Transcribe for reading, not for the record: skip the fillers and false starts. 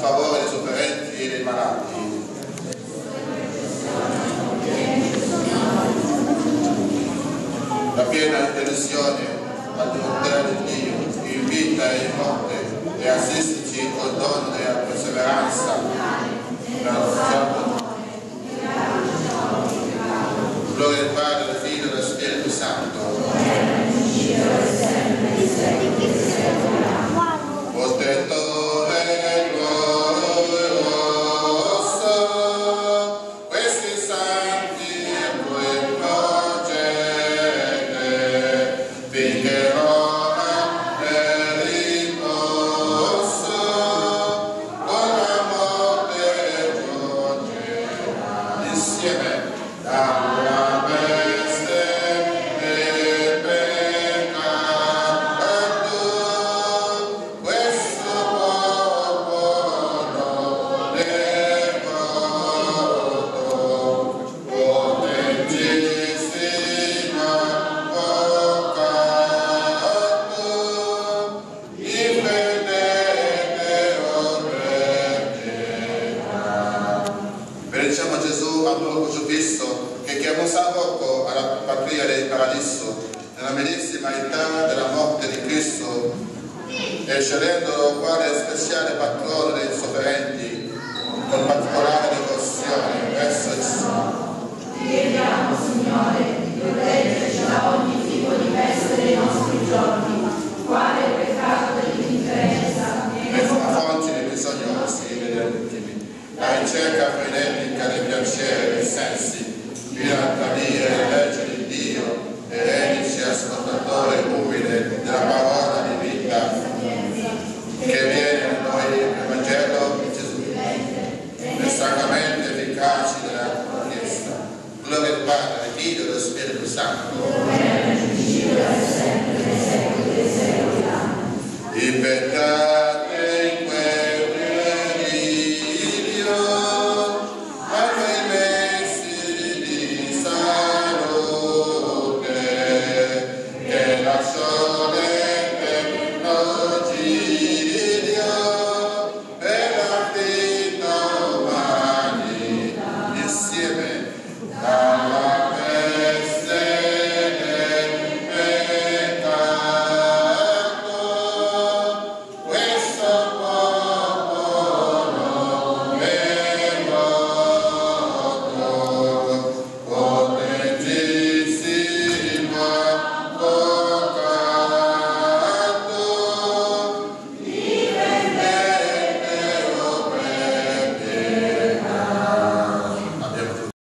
favore dei sofferenti e dei malati. La piena delusione al volontà di Dio, in vita e in morte, e assistici col dono della perseveranza, gloria al Padre, al Figlio e allo Spirito Santo. Protettore glorioso, questi santi a cui procede, finché ora è riposo, con la morte procederà insieme dalla peste e peccato. Questo popolo devoto, potentissimo avvocato, in fede obbedierà. Benediciamo Gesù al nuovo crocifisso, che chiamò San Rocco alla patria del paradiso, nella medesima età della morte di Cristo, e scegliendolo quale speciale patrono dei sofferenti, con particolare devozione verso il Signore. Ti chiediamo, Signore, di proteggerci da ogni tipo di peste dei nostri giorni, quale il peccato dell'indifferenza E fonti dei bisognosi e degli ultimi, la ricerca frenetica del piacere dei sensi, fino a tradire le leggi di Dio, e rendici ascoltatore umile della parola di vita, che viene a noi nel Vangelo di Gesù, nel sacramento efficaci della Chiesa. Gloria al Padre, al Figlio e allo Spirito Santo. I peccati